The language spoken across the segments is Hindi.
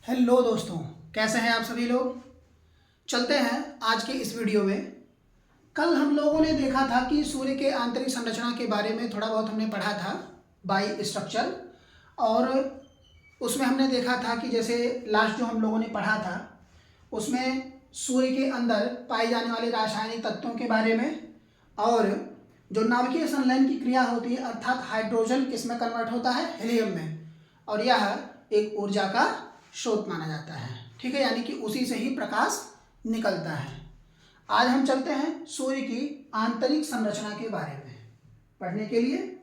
हेलो दोस्तों, कैसे हैं आप सभी लोग। चलते हैं आज के इस वीडियो में। कल हम लोगों ने देखा था कि सूर्य के आंतरिक संरचना के बारे में थोड़ा बहुत हमने पढ़ा था, बाई स्ट्रक्चर। और उसमें हमने देखा था कि जैसे लास्ट जो हम लोगों ने पढ़ा था उसमें सूर्य के अंदर पाए जाने वाले रासायनिक तत्वों के बारे में, और जो नाभिकीय संलयन की क्रिया होती है अर्थात हाइड्रोजन किस में कन्वर्ट होता है, हीलियम में, और यह एक ऊर्जा का स्रोत माना जाता है। ठीक है, यानी कि उसी से ही प्रकाश निकलता है। आज हम चलते हैं सूर्य की आंतरिक संरचना के बारे में पढ़ने के लिए।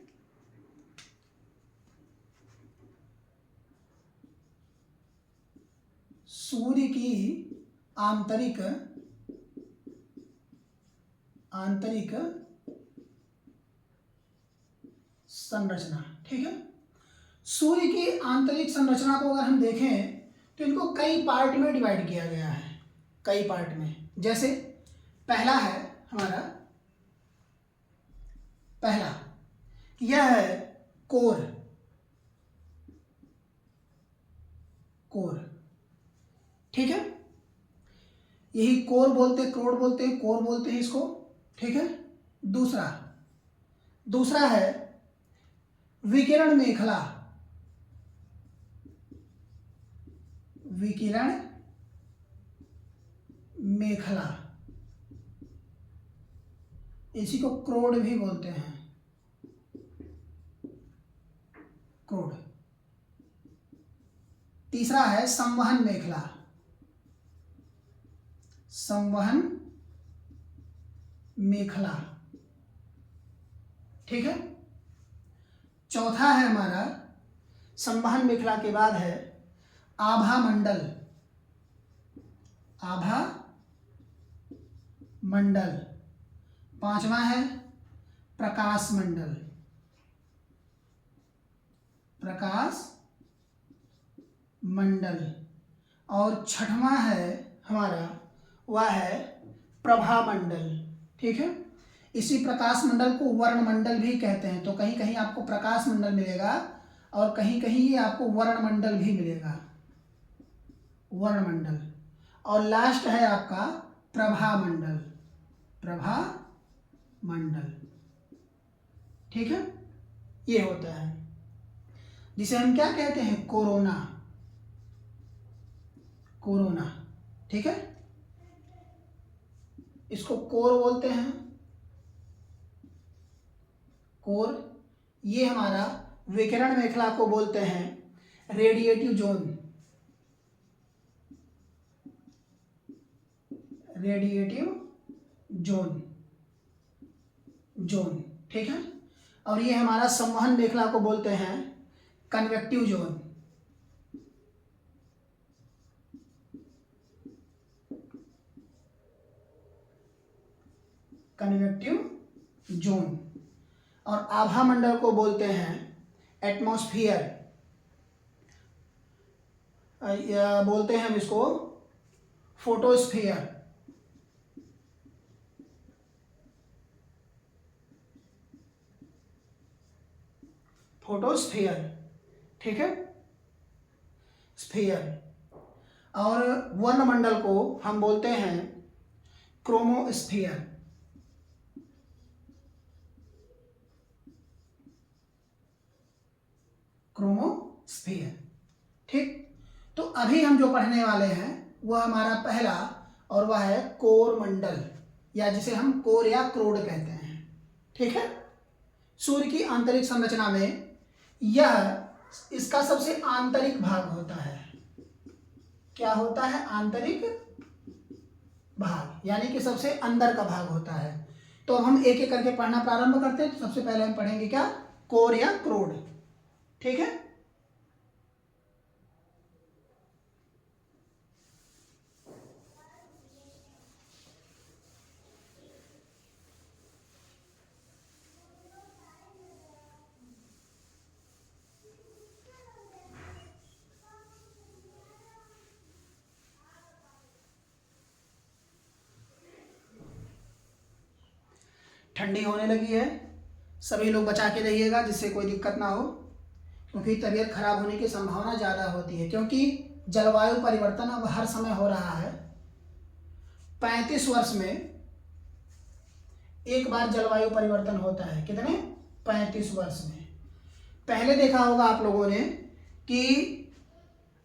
सूर्य की आंतरिक संरचना। ठीक है, सूर्य की आंतरिक संरचना को अगर हम देखें तो इनको कई पार्ट में डिवाइड किया गया है, कई पार्ट में। जैसे पहला है हमारा, पहला यह है कोर। ठीक है, यही कोर बोलते हैं, क्रोड बोलते हैं, कोर बोलते हैं इसको। ठीक है, दूसरा है विकिरण मेखला। इसी को क्रोड भी बोलते हैं, क्रोड। तीसरा है संवहन मेखला। ठीक है, चौथा है हमारा, संवहन मेखला के बाद है आभा मंडल। पांचवा है प्रकाश मंडल। और छठवां है हमारा, वह है प्रभा मंडल। ठीक है, इसी प्रकाश मंडल को वर्ण मंडल भी कहते हैं। तो कहीं कहीं आपको प्रकाश मंडल मिलेगा और कहीं कहीं ये आपको वर्ण मंडल भी मिलेगा, वर्ण मंडल। और लास्ट है आपका प्रभा मंडल। ठीक है, ये होता है जिसे हम क्या कहते हैं, कोरोना। ठीक है, इसको कोर बोलते हैं, कोर। ये हमारा विकिरण मेखला को बोलते हैं रेडिएटिव जोन। ठीक है, और ये हमारा संवहन मेखला को बोलते हैं कन्वेक्टिव जोन। और आभा मंडल को बोलते हैं एटमॉस्फेयर, बोलते हैं हम इसको फोटोस्फीयर। ठीक है, स्फीयर। और वर्ण मंडल को हम बोलते हैं क्रोमोस्फीयर। ठीक, तो अभी हम जो पढ़ने वाले हैं वह हमारा पहला, और वह है कोर मंडल, या जिसे हम कोर या क्रोड कहते हैं। ठीक है, सूर्य की आंतरिक संरचना में यह इसका सबसे आंतरिक भाग होता है। क्या होता है, आंतरिक भाग, यानी कि सबसे अंदर का भाग होता है। तो अब हम एक एक करके पढ़ना प्रारंभ करते हैं। तो सबसे पहले हम पढ़ेंगे क्या, कोर या क्रोड। ठीक है, ठंडी होने लगी है, सभी लोग बचा के रहिएगा जिससे कोई दिक्कत ना हो, क्योंकि तबीयत खराब होने की संभावना ज़्यादा होती है। क्योंकि जलवायु परिवर्तन अब हर समय हो रहा है। 35 वर्ष में एक बार जलवायु परिवर्तन होता है। कितने? 35 वर्ष में। पहले देखा होगा आप लोगों ने कि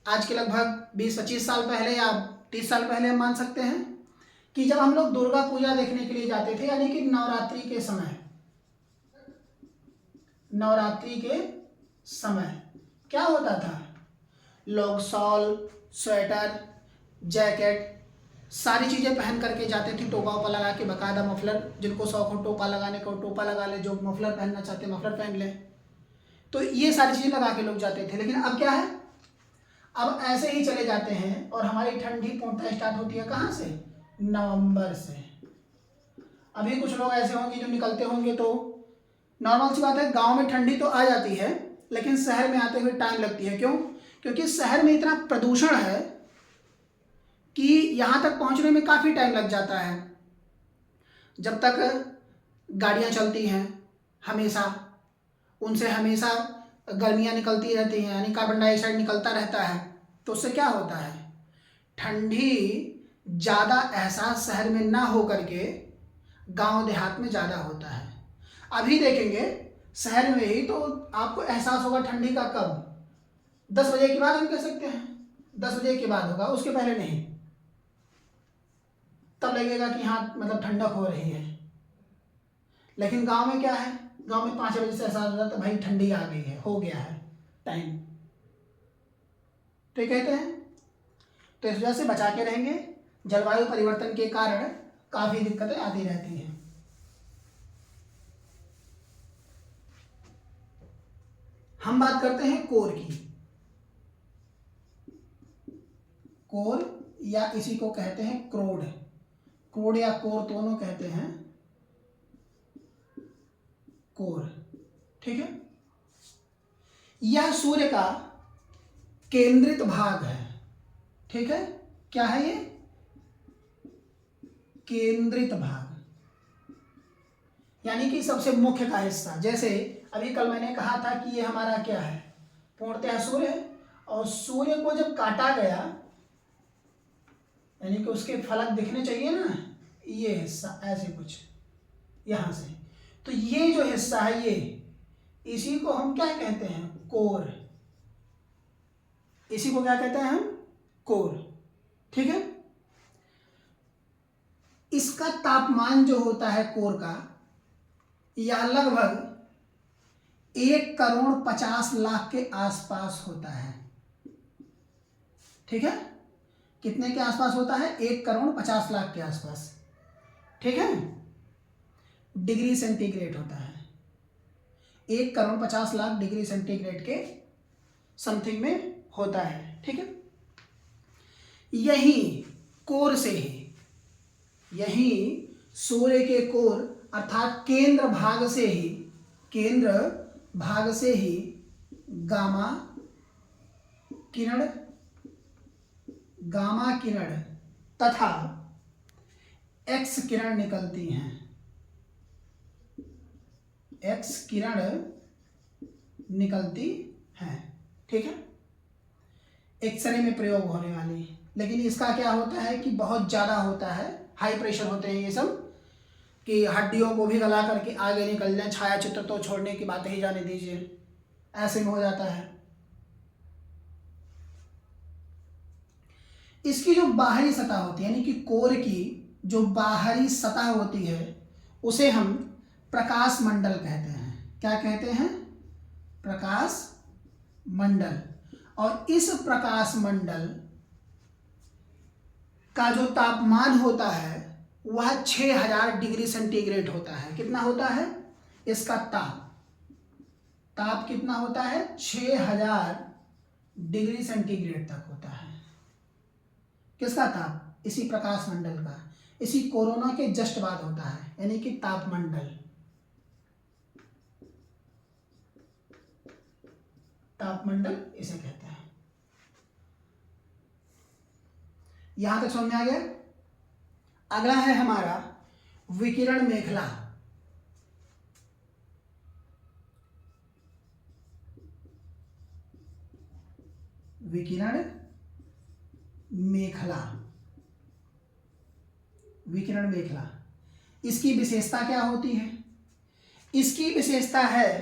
आज के लगभग 20-25 साल पहले या 30 साल पहले हम मान सकते हैं कि जब हम लोग दुर्गा पूजा देखने के लिए जाते थे, यानी कि नवरात्रि के समय, नवरात्रि के समय क्या होता था, लोग शॉल, स्वेटर, जैकेट सारी चीज़ें पहन करके जाते थे, टोपा वोपा लगा के, बाकायदा मफलर, जिनको शौक हो टोपा लगाने का टोपा लगा ले, जो मफलर पहनना चाहते हैं मफलर पहन लें। तो ये सारी चीज़ें लगा के लोग जाते थे। लेकिन अब क्या है, अब ऐसे ही चले जाते हैं और हमारी ठंडी पूर्णतः स्टार्ट होती है कहाँ से? नवंबर से। अभी कुछ लोग ऐसे होंगे जो निकलते होंगे, तो नॉर्मल सी बात है, गांव में ठंडी तो आ जाती है लेकिन शहर में आते हुए टाइम लगती है। क्यों? क्योंकि शहर में इतना प्रदूषण है कि यहाँ तक पहुँचने में काफ़ी टाइम लग जाता है। जब तक गाड़ियाँ चलती हैं हमेशा, उनसे हमेशा गर्मियाँ निकलती रहती हैं, यानी कार्बन डाइऑक्साइड निकलता रहता है। तो उससे क्या होता है, ठंडी ज़्यादा एहसास शहर में ना हो करके गांव देहात में ज़्यादा होता है। अभी देखेंगे शहर में ही तो आपको एहसास होगा ठंडी का कब? 10 बजे के बाद हम कह सकते हैं, 10 बजे के बाद होगा, उसके पहले नहीं। तब लगेगा कि हाँ मतलब ठंडक हो रही है। लेकिन गांव में क्या है, गांव में 5 बजे से एहसास हो जाता है भाई ठंडी आ गई है, हो गया है टाइम। तो ये कहते हैं, तो इस वजह से बचा के रहेंगे। जलवायु परिवर्तन के कारण काफ़ी दिक्कतें आती रहती हैं। हम बात करते हैं कोर की। कोर या इसी को कहते हैं क्रोड, क्रोड या कोर दोनों कहते हैं, कोर। ठीक है, यह सूर्य का केंद्रित भाग है। ठीक है, क्या है ये? केंद्रित भाग, यानी कि सबसे मुख्य का हिस्सा। जैसे अभी कल मैंने कहा था कि ये हमारा क्या है, पूर्णतः सूर्य है, और सूर्य को जब काटा गया, यानी कि उसके फलक दिखने चाहिए ना, ये हिस्सा ऐसे कुछ यहां से, तो ये जो हिस्सा है ये, इसी को हम क्या कहते हैं? कोर। इसी को क्या कहते हैं हम? कोर। ठीक है, इसका तापमान जो होता है कोर का, यह लगभग 1,50,00,000 के आसपास होता है। ठीक है, कितने के आसपास होता है? 1,50,00,000 के आसपास। ठीक है, डिग्री सेंटीग्रेड होता है। 1,50,00,000 डिग्री सेंटीग्रेड के समथिंग में होता है। ठीक है, यही कोर से ही, यही सूर्य के कोर अर्थात केंद्र भाग से ही, केंद्र भाग से ही गामा किरण, गामा किरण तथा एक्स किरण निकलती हैं। एक्स किरण निकलती हैं। ठीक है, एक्सरे में प्रयोग होने वाली, लेकिन इसका क्या होता है कि बहुत ज़्यादा होता है, हाई प्रेशर होते हैं ये सब, कि हड्डियों को भी गला करके आगे निकल जाए, छायाचित्र तो छोड़ने की बात ही जाने दीजिए, ऐसे में हो जाता है। इसकी जो बाहरी सतह होती है, यानी कि कोर की जो बाहरी सतह होती है, उसे हम प्रकाश मंडल कहते हैं। क्या कहते हैं? प्रकाश मंडल। और इस प्रकाश मंडल का जो तापमान होता है वह 6,000 डिग्री सेंटीग्रेड होता है। कितना होता है इसका ताप कितना होता है? 6,000 डिग्री सेंटीग्रेड तक होता है। किसका ताप? इसी प्रकाश मंडल का। इसी कोरोना के जस्ट बाद होता है, यानी कि तापमंडल। तापमंडल इसे कहते हैं। यहां तक समझ में आ गया? अगला है हमारा विकिरण मेखला। विकिरण मेखला, विकिरण मेखला, इसकी विशेषता क्या होती है? इसकी विशेषता है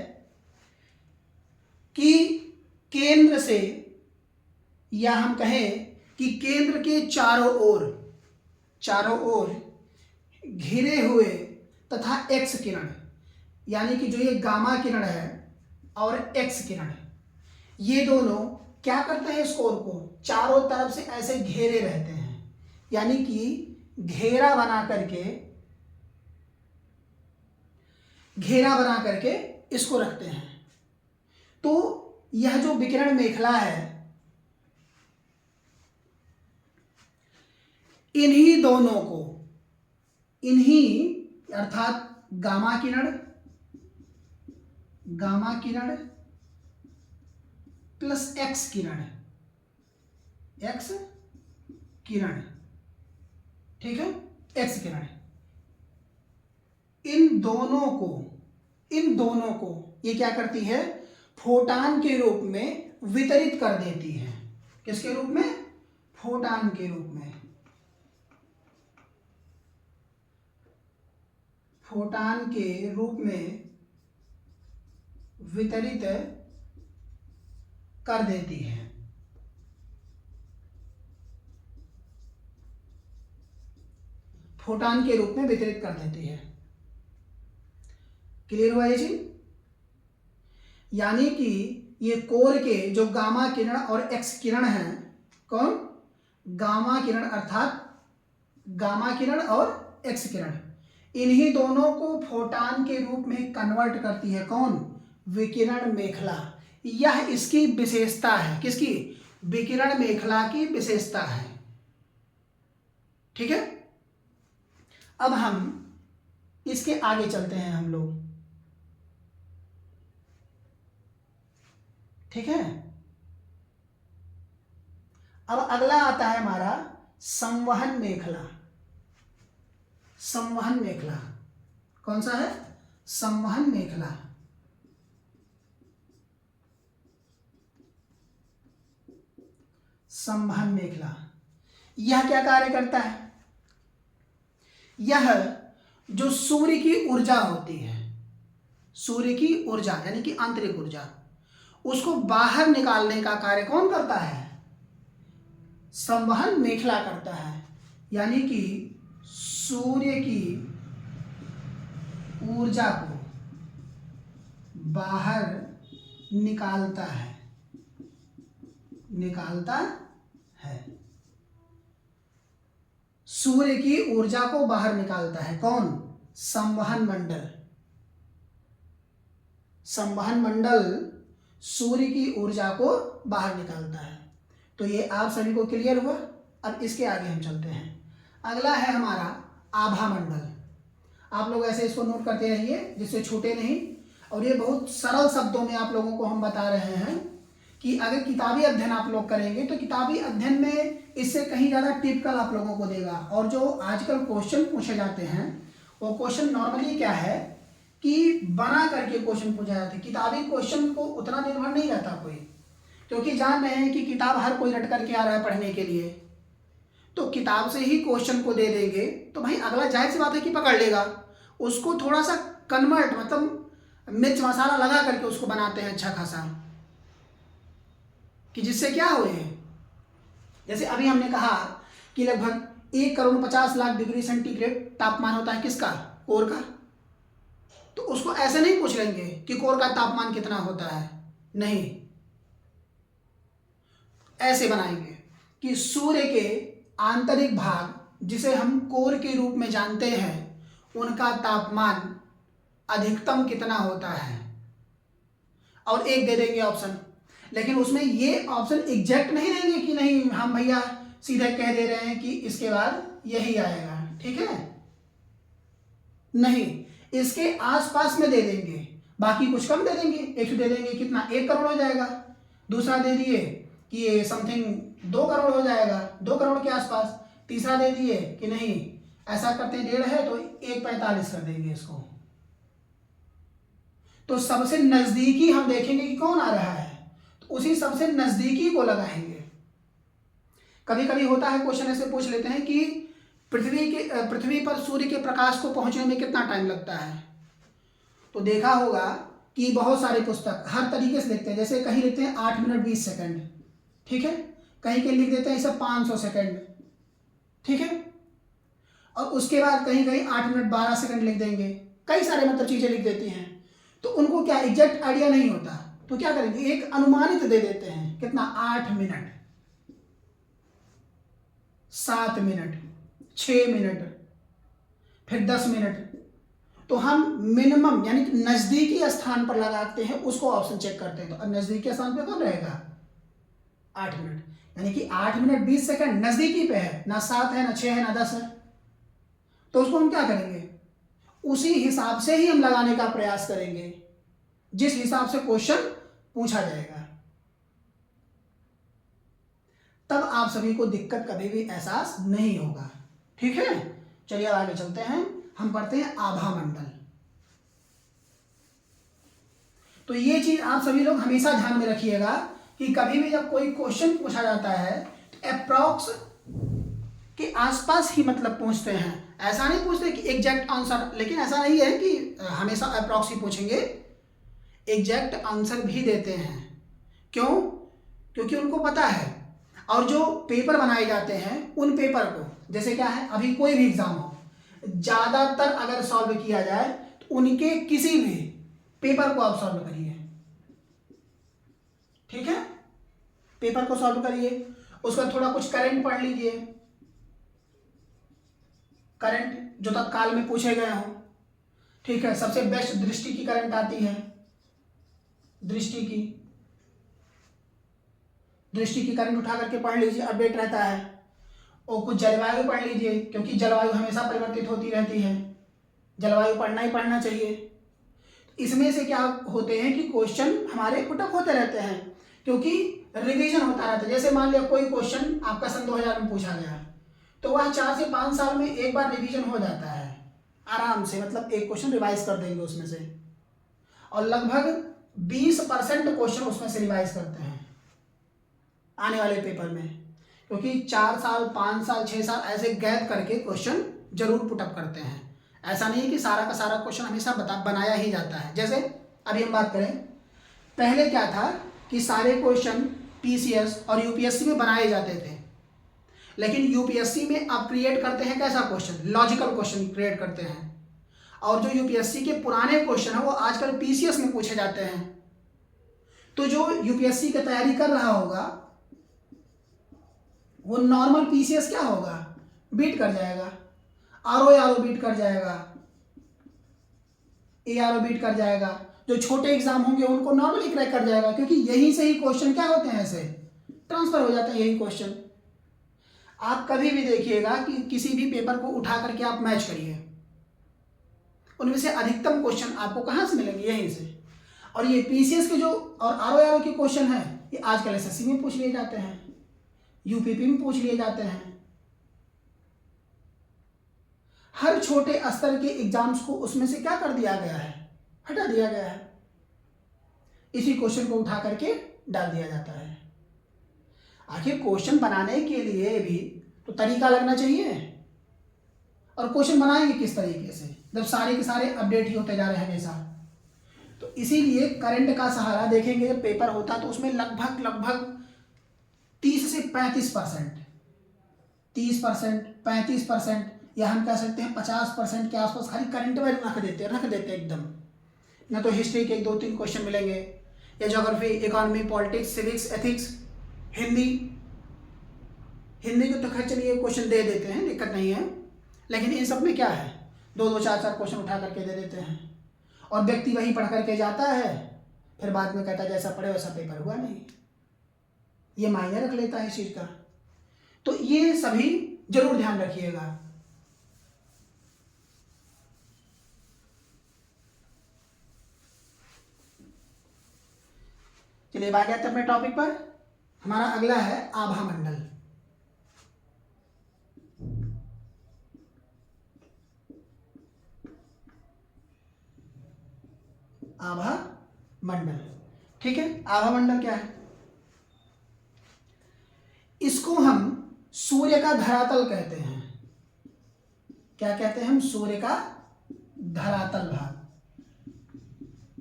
कि केंद्र से, या हम कहें कि केंद्र के चारों ओर घिरे हुए तथा एक्स किरण, यानी कि जो ये गामा किरण है और एक्स किरण, ये दोनों क्या करते हैं? इस कोर को चारों तरफ से ऐसे घेरे रहते हैं, यानी कि घेरा बना करके इसको रखते हैं। तो यह जो विकिरण मेखला है, इन्हीं अर्थात गामा किरण प्लस एक्स किरण, ठीक है, एक्स किरण, इन दोनों को ये क्या करती है? फोटान के रूप में वितरित कर देती है। किसके रूप में? फोटान के रूप में। फोटान के रूप में वितरित कर देती है। फोटान के रूप में वितरित कर देती है। क्लियर हुआ ये चीज? यानी कि ये कोर के जो गामा किरण और एक्स किरण है, कौन? गामा किरण, अर्थात गामा किरण और एक्स किरण, इन्हीं दोनों को फोटान के रूप में कन्वर्ट करती है। कौन? विकिरण मेखला। यह इसकी विशेषता है। किसकी? विकिरण मेखला की विशेषता है। ठीक है, अब हम इसके आगे चलते हैं हम लोग। ठीक है, अब अगला आता है हमारा संवहन मेखला। संवहन मेखला कौन सा है? संवहन मेखला। संवहन मेखला यह क्या कार्य करता है? यह जो सूर्य की ऊर्जा होती है, सूर्य की ऊर्जा यानी कि आंतरिक ऊर्जा, उसको बाहर निकालने का कार्य कौन करता है? संवहन मेखला करता है। यानी कि सूर्य की ऊर्जा को बाहर निकालता है। सूर्य की ऊर्जा को बाहर निकालता है कौन? संवहन मंडल। संवहन मंडल सूर्य की ऊर्जा को बाहर निकालता है। तो ये आप सभी को क्लियर हुआ। अब इसके आगे हम चलते हैं। अगला है हमारा आभा मंडल। आप लोग ऐसे इसको नोट करते रहिए जिससे छूटे नहीं। और ये बहुत सरल शब्दों में आप लोगों को हम बता रहे हैं कि अगर किताबी अध्ययन आप लोग करेंगे तो किताबी अध्ययन में इससे कहीं ज़्यादा टिपिकल आप लोगों को देगा। और जो आजकल क्वेश्चन पूछे जाते हैं वो क्वेश्चन नॉर्मली क्या है कि बना करके क्वेश्चन पूछा जाता है। किताबी क्वेश्चन को उतना निर्भर नहीं रहता कोई, क्योंकि जान रहे हैं कि किताब हर कोई रट करके आ रहा है पढ़ने के लिए, तो किताब से ही क्वेश्चन को दे देंगे तो भाई अगला जाहिर सी बात है कि पकड़ लेगा। उसको थोड़ा सा कन्वर्ट, मतलब मिर्च मसाला लगा करके उसको बनाते हैं अच्छा खासा, कि जिससे क्या हो, जैसे अभी हमने कहा कि लगभग 1,50,00,000 डिग्री सेंटीग्रेड तापमान होता है किसका? कोर का। तो उसको ऐसे नहीं पूछ लेंगे कि कोर का तापमान कितना होता है, नहीं, ऐसे बनाएंगे कि सूर्य के आंतरिक भाग जिसे हम कोर के रूप में जानते हैं उनका तापमान अधिकतम कितना होता है, और एक दे देंगे ऑप्शन। लेकिन उसमें ये ऑप्शन एग्जैक्ट नहीं देंगे कि नहीं हम भैया सीधे कह दे रहे हैं कि इसके बाद यही आएगा, ठीक है, नहीं, इसके आसपास में दे देंगे। बाकी कुछ कम दे देंगे, एक दे देंगे कितना 1 करोड़ हो जाएगा, दूसरा दे दिए कि ये समथिंग 2 करोड़ हो जाएगा, 2 करोड़ के आसपास, तीसरा दे दिए कि नहीं ऐसा करते हैं 1.5 है तो 1,45 कर देंगे इसको। तो सबसे नजदीकी हम देखेंगे कि कौन आ रहा है, तो उसी सबसे नजदीकी को लगाएंगे। कभी कभी होता है क्वेश्चन ऐसे पूछ लेते हैं कि पृथ्वी पर सूर्य के प्रकाश को पहुंचने में कितना टाइम लगता है। तो देखा होगा कि बहुत सारे पुस्तक हर तरीके से लिखते हैं, जैसे कहीं लिखते हैं 8 मिनट 20 सेकंड, ठीक है, कहीं के लिख देते हैं इसे 500 सेकंड, ठीक है, और उसके बाद कहीं कहीं 8 मिनट 12 सेकंड लिख देंगे, कई सारे मतलब चीजें लिख देती हैं। तो उनको क्या एग्जैक्ट आइडिया नहीं होता, तो क्या करेंगे, एक अनुमानित दे देते हैं, कितना, 8 मिनट, 7 मिनट, 6 मिनट, फिर 10 मिनट। तो हम मिनिमम यानी कि नजदीकी स्थान पर लगाते हैं, उसको ऑप्शन चेक करते हैं। तो नजदीकी स्थान पे कौन रहेगा, 8 मिनट, यानी कि 8 मिनट 20 सेकंड नजदीकी पे है, ना 7 है, ना 6 है, ना 10 है। तो उसको हम क्या करेंगे, उसी हिसाब से ही हम लगाने का प्रयास करेंगे जिस हिसाब से क्वेश्चन पूछा जाएगा। तब आप सभी को दिक्कत कभी भी एहसास नहीं होगा, ठीक है। चलिए अब आगे चलते हैं, हम पढ़ते हैं आभा मंडल। तो ये चीज आप सभी लोग हमेशा ध्यान में रखिएगा कि कभी भी जब कोई क्वेश्चन पूछा जाता है तो अप्रॉक्स के आसपास ही मतलब पूछते हैं, ऐसा नहीं पूछते कि एग्जैक्ट आंसर। लेकिन ऐसा नहीं है कि हमेशा अप्रॉक्स ही पूछेंगे, एग्जैक्ट आंसर भी देते हैं। क्यों, क्योंकि उनको पता है। और जो पेपर बनाए जाते हैं उन पेपर को, जैसे क्या है, अभी कोई भी एग्जाम हो, ज्यादातर अगर सॉल्व किया जाए तो उनके किसी भी पेपर को आप सॉल्व करिए, ठीक है, पेपर को सॉल्व करिए, उसका थोड़ा कुछ करंट पढ़ लीजिए, करंट जो तत्काल में पूछे गए हों, ठीक है। सबसे बेस्ट दृष्टि की करंट आती है, दृष्टि की करंट उठा करके पढ़ लीजिए, अपडेट रहता है। और कुछ जलवायु पढ़ लीजिए, क्योंकि जलवायु हमेशा परिवर्तित होती रहती है, जलवायु पढ़ना ही पढ़ना चाहिए। इसमें से क्या होते हैं कि क्वेश्चन हमारे पुटअप होते रहते हैं, क्योंकि रिवीजन होता रहता है। जैसे मान लिया कोई क्वेश्चन आपका सन 2000 में पूछा गया, तो वह 4 से 5 साल में एक बार रिवीजन हो जाता है आराम से, मतलब एक क्वेश्चन रिवाइज कर देंगे उसमें से, और लगभग 20% क्वेश्चन उसमें से रिवाइज करते हैं आने वाले पेपर में, क्योंकि 4 साल 5 साल 6 साल ऐसे गैप करके क्वेश्चन जरूर पुटअप करते हैं। ऐसा नहीं है कि सारा का सारा क्वेश्चन हमेशा बनाया ही जाता है। जैसे अभी हम बात करें, पहले क्या था कि सारे क्वेश्चन पीसीएस और यूपीएससी में बनाए जाते थे, लेकिन यूपीएससी में अब क्रिएट करते हैं कैसा क्वेश्चन, लॉजिकल क्वेश्चन क्रिएट करते हैं। और जो यूपीएससी के पुराने क्वेश्चन है वो आजकल पीसीएस में पूछे जाते हैं। तो जो यूपीएससी की तैयारी कर रहा होगा वो नॉर्मल पीसीएस क्या होगा, बीट कर जाएगा, आरओ बीट कर जाएगा, एआरओ बीट कर जाएगा। जो छोटे एग्जाम होंगे उनको नॉर्मली क्रैक कर जाएगा, क्योंकि यहीं से ही क्वेश्चन क्या होते हैं, ऐसे ट्रांसफर हो जाते हैं यही क्वेश्चन। आप कभी भी देखिएगा कि किसी भी पेपर को उठा करके आप मैच करिए, उनमें से अधिकतम क्वेश्चन आपको कहां से मिलेंगे, यहीं से। और ये पीसीएस के जो और आरओ के क्वेश्चन है, ये आजकल एसएससी में पूछ लिए जाते हैं, यूपीपी में पूछ लिए जाते हैं। हर छोटे स्तर के एग्जाम्स को उसमें से क्या कर दिया गया है, हटा दिया गया है, इसी क्वेश्चन को उठा करके डाल दिया जाता है। आखिर क्वेश्चन बनाने के लिए भी तो तरीका लगना चाहिए, और क्वेश्चन बनाएंगे किस तरीके से जब सारे के सारे अपडेट ही होते जा रहे हैं हमेशा। तो इसीलिए करंट का सहारा देखेंगे। जब पेपर होता तो उसमें लगभग 30 से 35%, 30%, 35%, या हम कह सकते हैं 50% के आसपास खाली करंट में रख देते एकदम। ना तो हिस्ट्री के 2-3 क्वेश्चन मिलेंगे, या geography, economy, politics, civics, ethics, Hindi को तो खैर चलिए क्वेश्चन दे देते हैं, दिक्कत नहीं है। लेकिन इन सब में क्या है, 2-2, 4-4 क्वेश्चन उठा करके दे देते हैं, और व्यक्ति वही पढ़ करके जाता है, फिर बाद में कहता है जैसा पढ़े वैसा पेपर हुआ नहीं। ये मायने रख लेता है इस चीज का। तो ये सभी जरूर ध्यान रखिएगा। चलिए बात आते हैं अपने टॉपिक पर। हमारा अगला है आभा मंडल। आभा मंडल, ठीक है। आभा मंडल क्या है, इसको हम सूर्य का धरातल कहते हैं। क्या कहते हैं हम? सूर्य का धरातल भाग,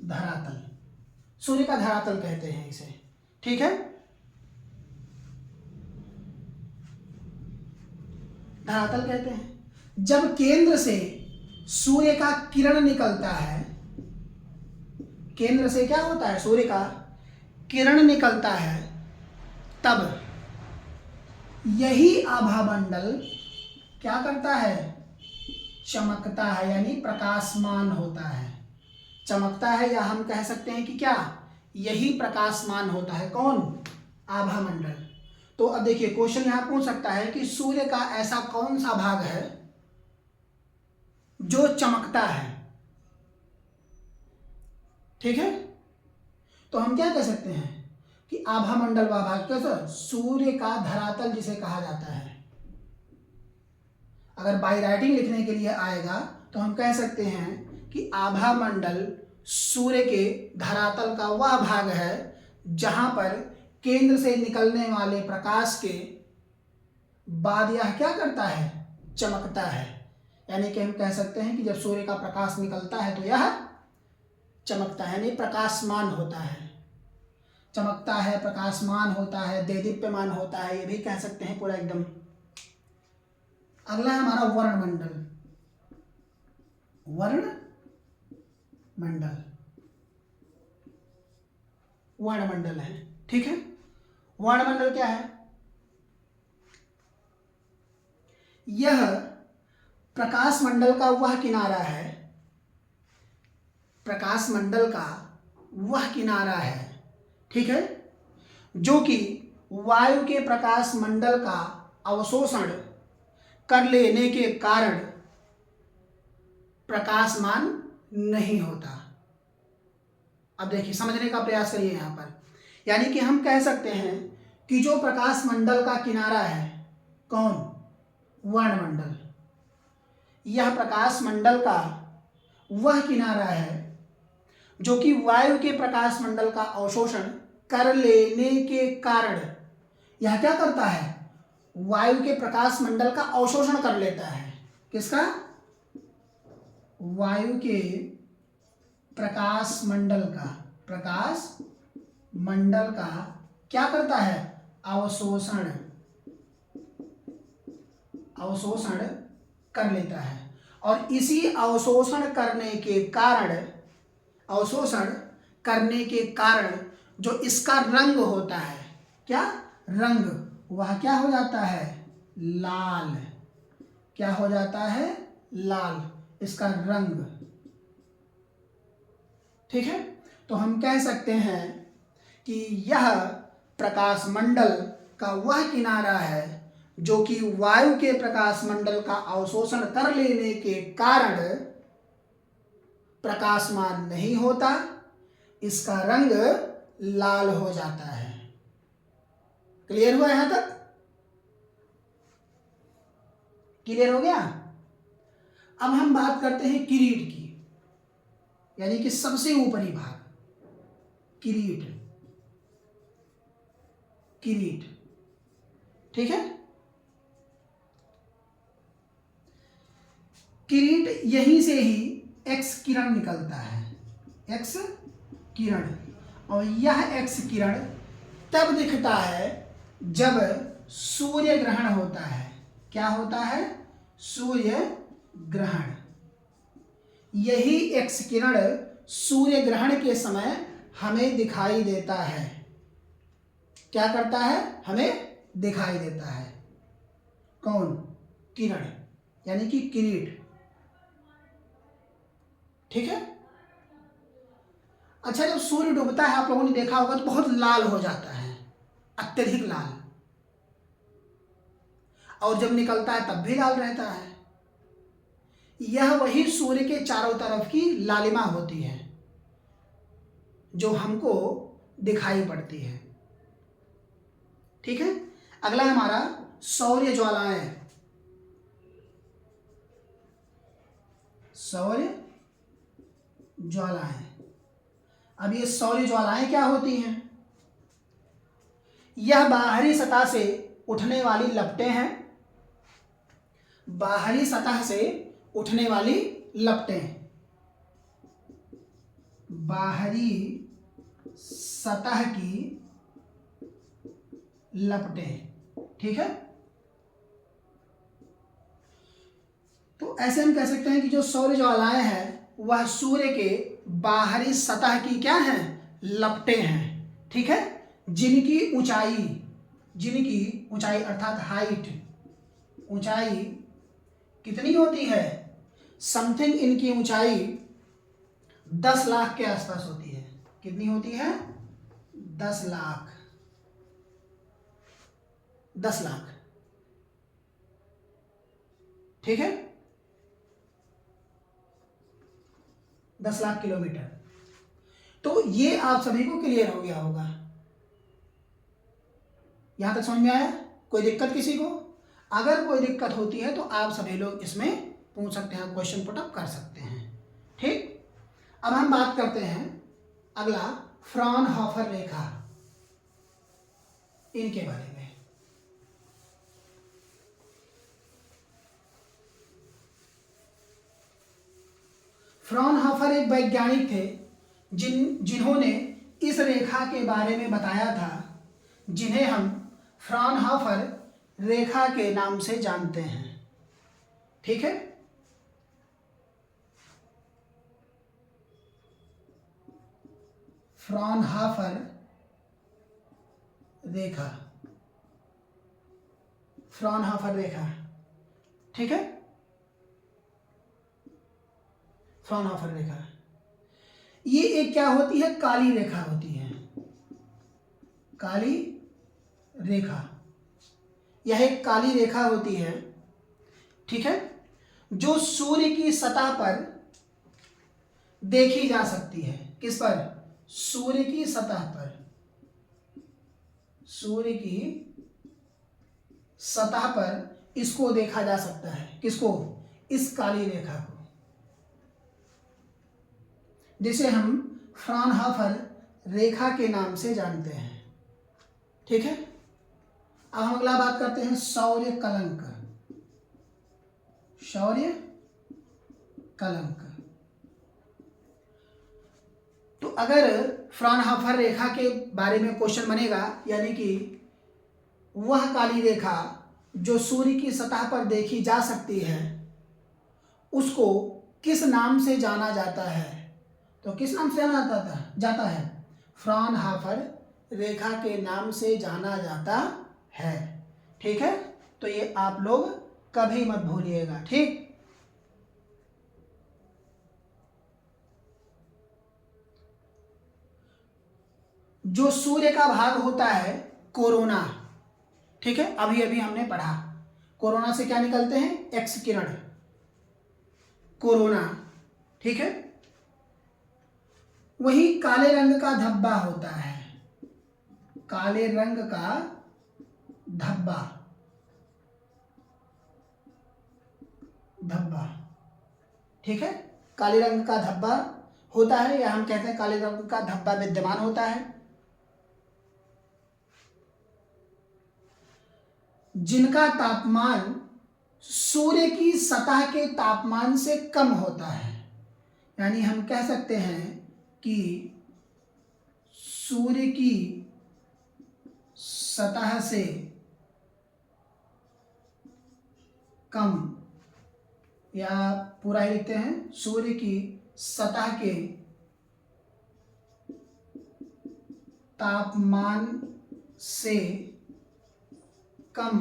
धरातल, सूर्य का धरातल कहते हैं इसे। ठीक है, धरातल कहते हैं। जब केंद्र से सूर्य का किरण निकलता है, केंद्र से क्या होता है? सूर्य का किरण निकलता है, तब यही आभामंडल क्या करता है? चमकता है, यानी प्रकाशमान होता है। चमकता है, या हम कह सकते हैं कि क्या, यही प्रकाशमान होता है। कौन? आभामंडल। तो अब देखिए, क्वेश्चन यहां पूछ सकता है कि सूर्य का ऐसा कौन सा भाग है जो चमकता है। ठीक है, तो हम क्या कह सकते हैं कि आभामंडल वह भाग, कैसा? सूर्य का धरातल जिसे कहा जाता है। अगर बाई राइटिंग लिखने के लिए आएगा तो हम कह सकते हैं कि आभामंडल सूर्य के धरातल का वह भाग है जहां पर केंद्र से निकलने वाले प्रकाश के बाद यह क्या करता है? चमकता है। यानी कि हम कह सकते हैं कि जब सूर्य का प्रकाश निकलता है तो यह चमकता है, यानी प्रकाशमान होता है। चमकता है, प्रकाशमान होता है, देदीप्यमान होता है, ये भी कह सकते हैं पूरा एकदम। अगला है हमारा वर्णमंडल। वर्णमंडल, वर्णमंडल है। ठीक है, वर्णमंडल क्या है? यह प्रकाश मंडल का वह किनारा है, प्रकाश मंडल का वह किनारा है, ठीक है, जो कि वायु के प्रकाश मंडल का अवशोषण कर लेने के कारण प्रकाशमान नहीं होता। अब देखिए, समझने का प्रयास करिए यहां पर। यानी कि हम कह सकते हैं कि जो प्रकाश मंडल का किनारा है, कौन? वर्णमंडल। यह प्रकाश मंडल का वह किनारा है जो कि वायु के प्रकाश मंडल का अवशोषण कर लेने के कारण, यह क्या करता है? वायु के प्रकाश मंडल का अवशोषण कर लेता है। किसका? वायु के प्रकाश मंडल का, प्रकाश मंडल का क्या करता है? अवशोषण, अवशोषण कर लेता है। और इसी अवशोषण करने के कारण, अवशोषण करने के कारण जो इसका रंग होता है, क्या रंग, वह क्या हो जाता है? लाल। क्या हो जाता है? लाल, इसका रंग। ठीक है, तो हम कह सकते हैं कि यह प्रकाश मंडल का वह किनारा है जो कि वायु के प्रकाश मंडल का अवशोषण कर लेने के कारण प्रकाशमान नहीं होता, इसका रंग लाल हो जाता है। क्लियर हुआ यहां तक? क्लियर हो गया? अब हम बात करते हैं किरीट की, यानी कि सबसे ऊपरी भाग, किरीट, किरीट। ठीक है, किरीट, यहीं से ही एक्स किरण निकलता है, एक्स किरण। और यह एक्स किरण तब दिखता है जब सूर्य ग्रहण होता है। क्या होता है? सूर्य ग्रहण। यही एक्स किरण सूर्य ग्रहण के समय हमें दिखाई देता है। क्या करता है? हमें दिखाई देता है। कौन? किरण, यानी कि किरीट। ठीक है, अच्छा, जब सूर्य डूबता है आप लोगों ने देखा होगा तो बहुत लाल हो जाता है, अत्यधिक लाल, और जब निकलता है तब भी लाल रहता है। यह वही सूर्य के चारों तरफ की लालिमा होती है जो हमको दिखाई पड़ती है। ठीक है, अगला हमारा सौर्य ज्वालाएं। सौर्य ज्वालाएं, अब ये सौर्य ज्वालाएं क्या होती हैं? यह बाहरी सतह से उठने वाली लपटें हैं, बाहरी सतह से उठने वाली लपटें, बाहरी सतह की लपटें। ठीक है, तो ऐसे हम कह सकते हैं कि जो सौर ज्वालाएं हैं वह सूर्य के बाहरी सतह की क्या हैं, लपटें हैं। ठीक है, जिनकी ऊंचाई अर्थात हाइट, ऊंचाई कितनी होती है, समथिंग इनकी ऊंचाई 10 लाख के आसपास होती है। कितनी होती है, 10 लाख, 10 लाख। ठीक है, 10 लाख किलोमीटर। तो ये आप सभी को क्लियर हो गया होगा। यहां तक समझ में आया? कोई दिक्कत किसी को? अगर कोई दिक्कत होती है तो आप सभी लोग इसमें पूछ सकते हैं, क्वेश्चन पुटअप कर सकते हैं। ठीक, अब हम बात करते हैं अगला फ्रॉनहोफर रेखा, इनके बारे में। फ्रॉनहोफर एक वैज्ञानिक थे जिन्होंने इस रेखा के बारे में बताया था, जिन्हें हम फ्रॉनहोफर रेखा के नाम से जानते हैं। ठीक है, फ्रॉनहोफर रेखा, फ्रॉनहोफर रेखा। ठीक है, फ्रॉनहोफर रेखा ये एक क्या होती है, काली रेखा होती है, काली रेखा। यह एक काली रेखा होती है। ठीक है, जो सूर्य की सतह पर देखी जा सकती है। किस पर? सूर्य की सतह पर, सूर्य की सतह पर इसको देखा जा सकता है। किसको? इस काली रेखा को, जिसे हम फ्रॉनहोफर रेखा के नाम से जानते हैं। ठीक है, अब हम अगला बात करते हैं सौर्य कलंक, सौर्य कलंक। तो अगर फ्रॉनहोफर रेखा के बारे में क्वेश्चन बनेगा, यानी कि वह काली रेखा जो सूर्य की सतह पर देखी जा सकती है, उसको किस नाम से जाना जाता है? तो किस नाम से जाना जाता है? फ्रॉनहोफर रेखा के नाम से जाना जाता है। ठीक है, तो ये आप लोग कभी मत भूलिएगा। ठीक, जो सूर्य का भाग होता है कोरोना, ठीक है, अभी अभी हमने पढ़ा, कोरोना से क्या निकलते हैं? एक्स किरण, कोरोना। ठीक है, वही काले रंग का धब्बा होता है, काले रंग का धब्बा, धब्बा। ठीक है, काले रंग का धब्बा होता है, या हम कहते हैं काले रंग का धब्बा विद्यमान होता है, जिनका तापमान सूर्य की सतह के तापमान से कम होता है। यानी हम कह सकते हैं कि सूर्य की सतह से कम, या पूरा ही लिखते हैं, सूर्य की सतह के तापमान से कम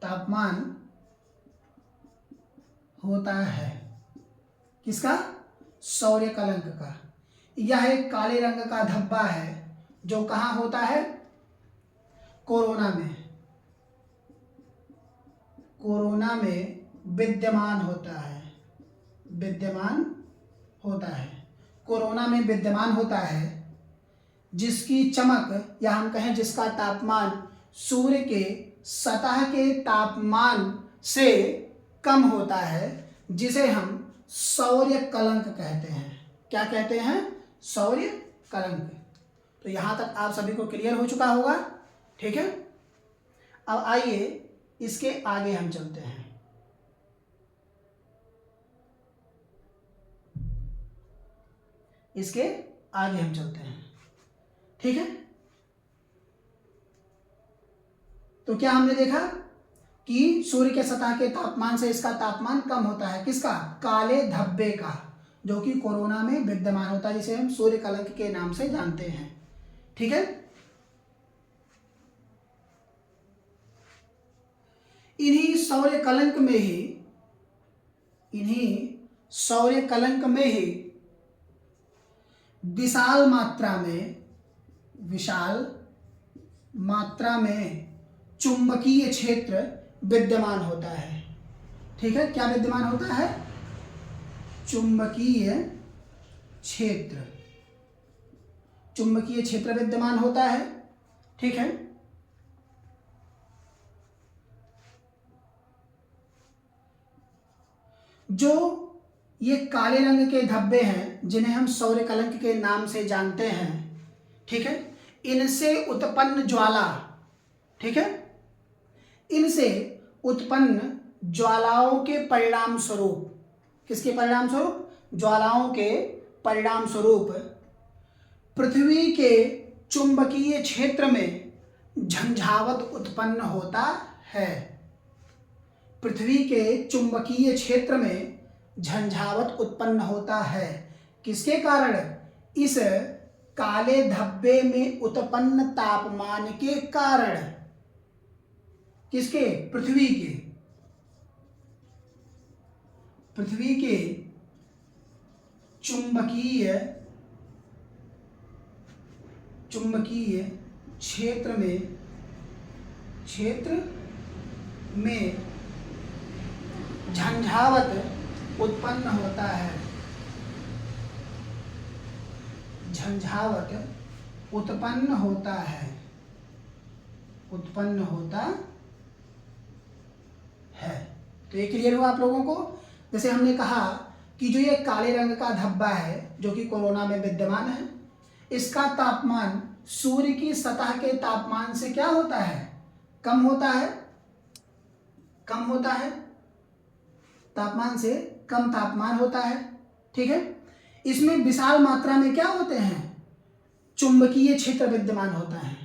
तापमान होता है। किसका? सौर्य कलंक का। यह एक काले रंग का धब्बा है जो कहाँ होता है? कोरोना में, कोरोना में विद्यमान होता है, विद्यमान होता है, कोरोना में विद्यमान होता है, जिसकी चमक, या हम कहें जिसका तापमान सूर्य के सतह के तापमान से कम होता है, जिसे हम सौर्य कलंक कहते हैं। क्या कहते हैं? सौर्य कलंक। तो यहाँ तक आप सभी को क्लियर हो चुका होगा, ठीक है। अब आइए इसके आगे हम चलते हैं। इसके आगे हम चलते हैं, ठीक है। तो क्या हमने देखा कि सूर्य के सतह के तापमान से इसका तापमान कम होता है, किसका? काले धब्बे का, जो कि कोरोना में विद्यमान होता है, जिसे हम सूर्य कलंक के नाम से जानते हैं, ठीक है। इन्हीं सौर्य कलंक में ही विशाल मात्रा में चुंबकीय क्षेत्र विद्यमान होता है, ठीक है। क्या विद्यमान होता है? चुंबकीय क्षेत्र विद्यमान होता है, ठीक है। जो ये काले रंग के धब्बे हैं, जिन्हें हम सौर्य कलंक के नाम से जानते हैं, ठीक है, इनसे उत्पन्न ज्वाला, ठीक है, इनसे उत्पन्न ज्वालाओं के परिणाम स्वरूप, किसके परिणाम स्वरूप? ज्वालाओं के परिणाम स्वरूप पृथ्वी के चुंबकीय क्षेत्र में झंझावत उत्पन्न होता है। पृथ्वी के चुंबकीय क्षेत्र में झंझावत उत्पन्न होता है, किसके कारण? इस काले धब्बे में उत्पन्न तापमान के कारण। किसके? पृथ्वी के चुंबकीय क्षेत्र में झंझावत उत्पन्न होता है। झंझावत उत्पन्न होता है। तो ये क्लियर हुआ आप लोगों को? जैसे हमने कहा कि जो ये काले रंग का धब्बा है, जो कि कोरोना में विद्यमान है, इसका तापमान सूर्य की सतह के तापमान से क्या होता है? कम होता है। तापमान से कम तापमान होता है, ठीक है। इसमें विशाल मात्रा में क्या होते हैं? चुंबकीय क्षेत्र विद्यमान होता है,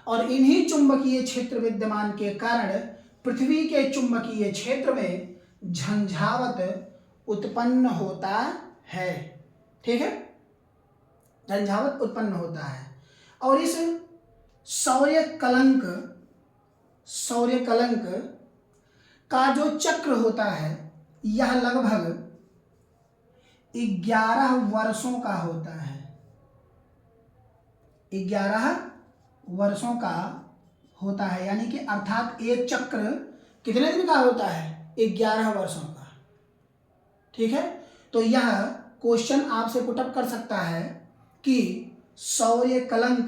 और इन्हीं चुंबकीय क्षेत्र विद्यमान के कारण पृथ्वी के चुंबकीय क्षेत्र में झंझावत उत्पन्न होता है, ठीक है। झंझावत उत्पन्न होता है, और इस सौर्य कलंक का जो चक्र होता है, यह लगभग 11 वर्षों का होता है। 11 वर्षों का होता है, यानी कि अर्थात एक चक्र कितने दिन का होता है? 11 वर्षों का, ठीक है। तो यह क्वेश्चन आपसे पुटअप कर सकता है कि सौर्य कलंक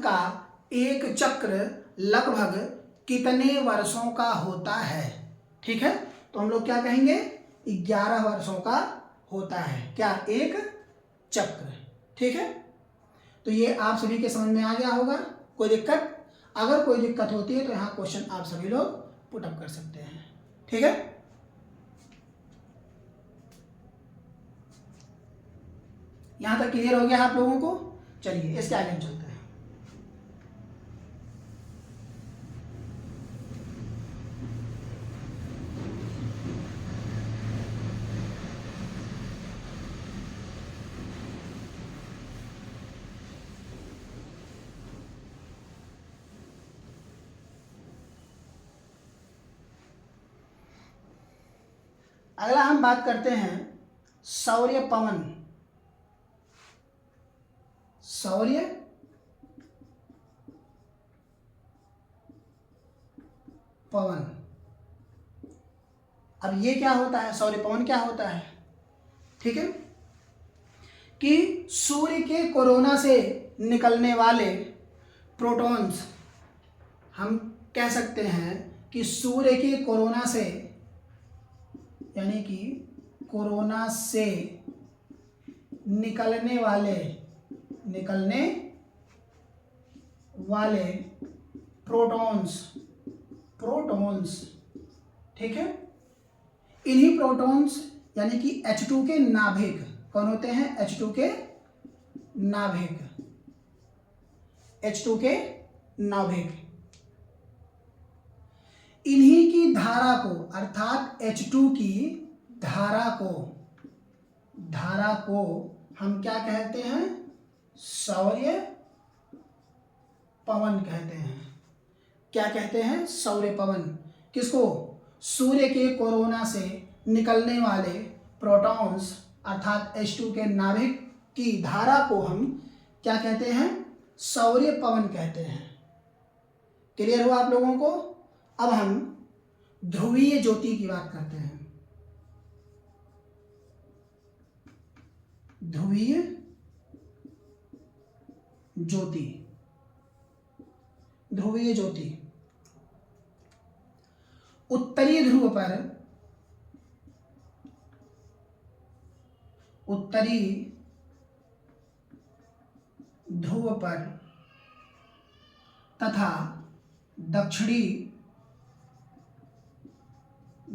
का एक चक्र लगभग कितने वर्षों का होता है, ठीक है। तो हम लोग क्या कहेंगे? 11 वर्षों का होता है, क्या? एक चक्र, ठीक है। तो ये आप सभी के समझ में आ गया होगा। कोई दिक्कत? अगर कोई दिक्कत होती है तो यहाँ क्वेश्चन आप सभी लोग पुटअप कर सकते हैं, ठीक है। यहाँ तक क्लियर हो गया आप लोगों को? चलिए इसके आगे हम चलते हैं। अगला हम बात करते हैं सौर्य पवन। अब ये क्या होता है? सौर्य पवन क्या होता है? ठीक है, कि सूर्य के कोरोना से निकलने वाले प्रोटॉन्स, हम कह सकते हैं कि सूर्य के कोरोना से, यानी कि कोरोना से निकलने वाले प्रोटॉन्स, ठीक है। इन्हीं प्रोटॉन्स यानी कि H2 के नाभिक कौन होते हैं? H2 के नाभिक, इन्हीं की धारा को अर्थात H2 की धारा को हम क्या कहते हैं? सौर्य पवन कहते हैं। क्या कहते हैं? सौर्य पवन। किसको? सूर्य के कोरोना से निकलने वाले प्रोटॉन्स अर्थात H2 के नाभिक की धारा को हम क्या कहते हैं? सौर्य पवन कहते हैं। क्लियर हुआ आप लोगों को? अब हम ध्रुवीय ज्योति की बात करते हैं। ध्रुवीय ज्योति उत्तरी ध्रुव पर तथा दक्षिणी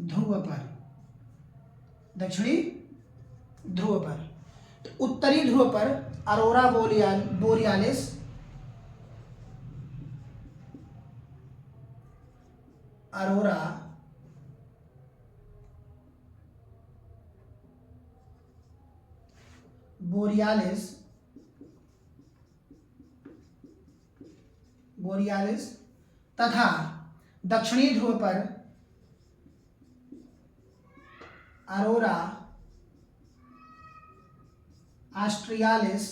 ध्रुव पर, तो उत्तरी ध्रुव पर अरोरा बोरियालिस तथा दक्षिणी ध्रुव पर अरोरा ऑस्ट्रियालिस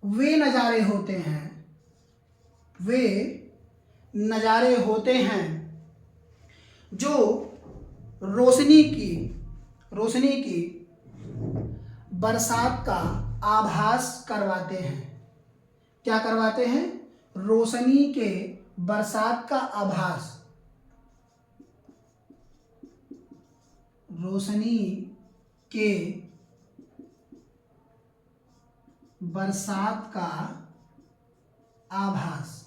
वे नज़ारे होते हैं जो रोशनी की बरसात का आभास करवाते हैं। क्या करवाते हैं? रोशनी के बरसात का आभास, रोशनी के बरसात का आभास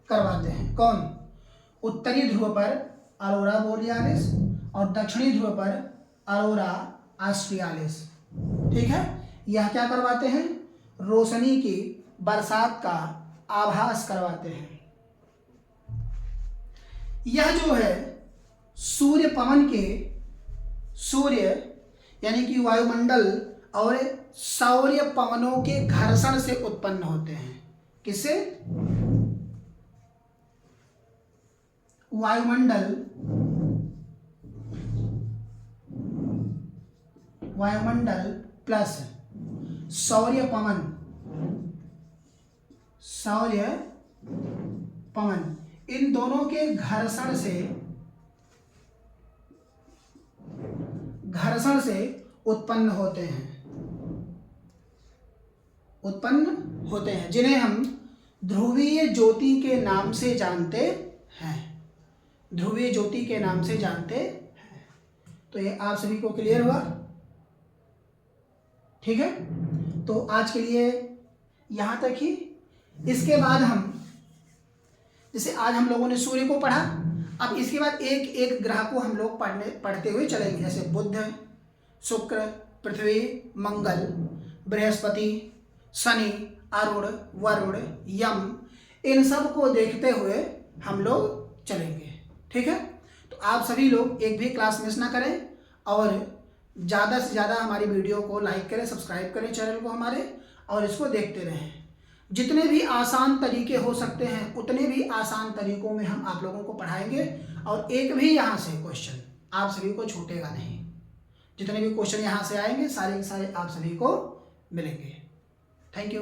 करवाते हैं। कौन? उत्तरी ध्रुव पर अरोरा बोरियालिस और दक्षिणी ध्रुव पर अरोरा ऑस्ट्रियालिस, ठीक है। यह क्या करवाते हैं? रोशनी की बरसात का आभास करवाते हैं। यह जो है सूर्य पवन के, सूर्य यानी कि वायुमंडल और सौर्य पवनों के घर्षण से उत्पन्न होते हैं। किससे? वायुमंडल प्लस सौर्य पवन, इन दोनों के घर्षण से उत्पन्न होते हैं, जिन्हें हम ध्रुवीय ज्योति के नाम से जानते हैं। तो ये आप सभी को क्लियर हुआ? ठीक है, तो आज के लिए यहाँ तक ही। इसके बाद हम, जैसे आज हम लोगों ने सूर्य को पढ़ा, अब इसके बाद एक एक ग्रह को हम लोग पढ़ते हुए चलेंगे। जैसे बुध, शुक्र, पृथ्वी, मंगल, बृहस्पति, शनि, अरुण, वरुण, यम, इन सब को देखते हुए हम लोग चलेंगे। ठीक है, तो आप सभी लोग एक भी क्लास मिस ना करें और ज़्यादा से ज़्यादा हमारी वीडियो को लाइक करें, सब्सक्राइब करें चैनल को हमारे, और इसको देखते रहें। जितने भी आसान तरीके हो सकते हैं उतने भी आसान तरीकों में हम आप लोगों को पढ़ाएंगे, और एक भी यहाँ से क्वेश्चन आप सभी को छूटेगा नहीं। जितने भी क्वेश्चन यहाँ से आएंगे सारे के सारे आप सभी को मिलेंगे। Thank you.